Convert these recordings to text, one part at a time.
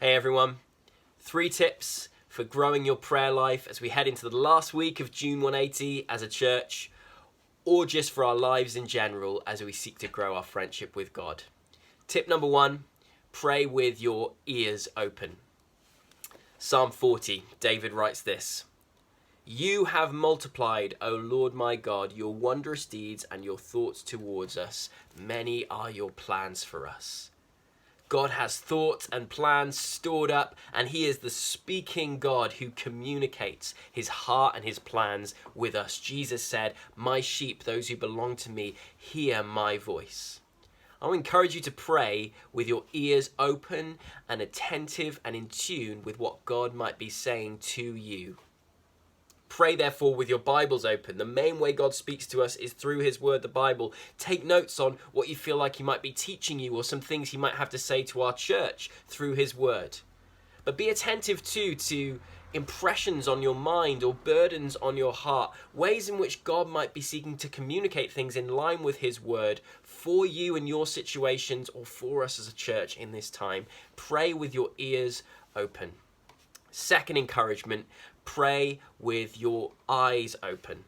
Hey everyone, 3 tips for growing your prayer life as we head into the last week of June 180 as a church, or just for our lives in general as we seek to grow our friendship with God. Tip number 1, pray with your ears open. Psalm 40, David writes this: "You have multiplied, O Lord my God, your wondrous deeds and your thoughts towards us. Many are your plans for us." God has thoughts and plans stored up, and he is the speaking God who communicates his heart and his plans with us. Jesus said, "My sheep, those who belong to me, hear my voice." I'll encourage you to pray with your ears open and attentive and in tune with what God might be saying to you. Pray, therefore, with your Bibles open. The main way God speaks to us is through his word, the Bible. Take notes on what you feel like he might be teaching you, or some things he might have to say to our church through his word. But be attentive too to impressions on your mind or burdens on your heart, ways in which God might be seeking to communicate things in line with his word for you and your situations, or for us as a church in this time. Pray with your ears open. Second encouragement, pray with your eyes open.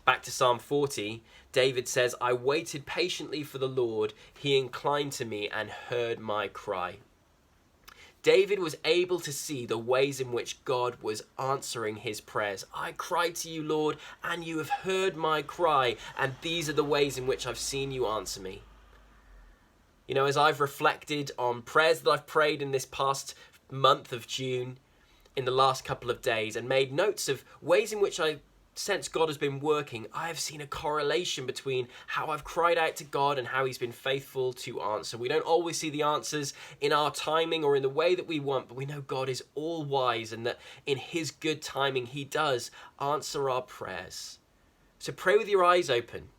Back to Psalm 40, David says, "I waited patiently for the Lord. He inclined to me and heard my cry." David was able to see the ways in which God was answering his prayers. "I cried to you, Lord, and you have heard my cry, and these are the ways in which I've seen you answer me." You know, as I've reflected on prayers that I've prayed in this past month of June, in the last couple of days, and made notes of ways in which I sense God has been working, I have seen a correlation between how I've cried out to God and how he's been faithful to answer. We don't always see the answers in our timing or in the way that we want, but we know God is all wise and that in his good timing, he does answer our prayers. So pray with your eyes open.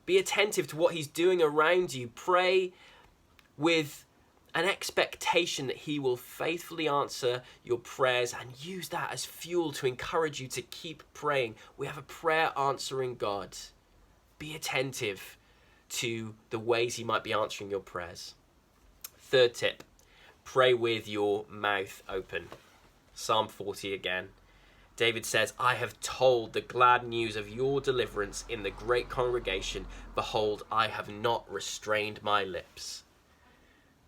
Be attentive to what he's doing around you. Pray with an expectation that he will faithfully answer your prayers, and use that as fuel to encourage you to keep praying. We have a prayer answering God. Be attentive to the ways he might be answering your prayers. Third tip, pray with your mouth open. Psalm 40 again. David says, "I have told the glad news of your deliverance in the great congregation. Behold, I have not restrained my lips."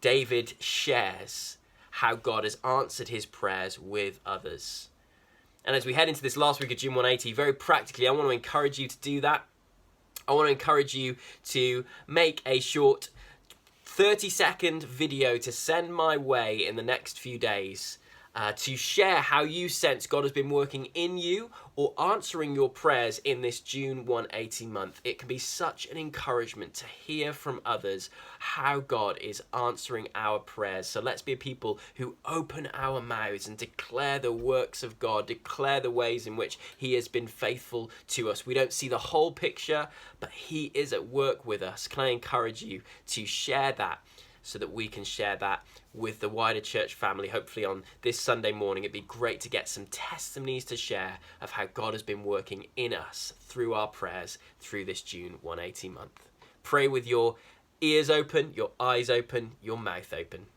David shares how God has answered his prayers with others. And as we head into this last week of June 180, very practically, I want to encourage you to do that. I want to encourage you to make a short 30-second video to send my way in the next few days, to share how you sense God has been working in you or answering your prayers in this June 180 month. It can be such an encouragement to hear from others how God is answering our prayers. So let's be a people who open our mouths and declare the works of God, declare the ways in which he has been faithful to us. We don't see the whole picture, but he is at work with us. Can I encourage you to share that, so that we can share that with the wider church family, hopefully on this Sunday morning. It'd be great to get some testimonies to share of how God has been working in us through our prayers through this June 180 month. Pray with your ears open, your eyes open, your mouth open.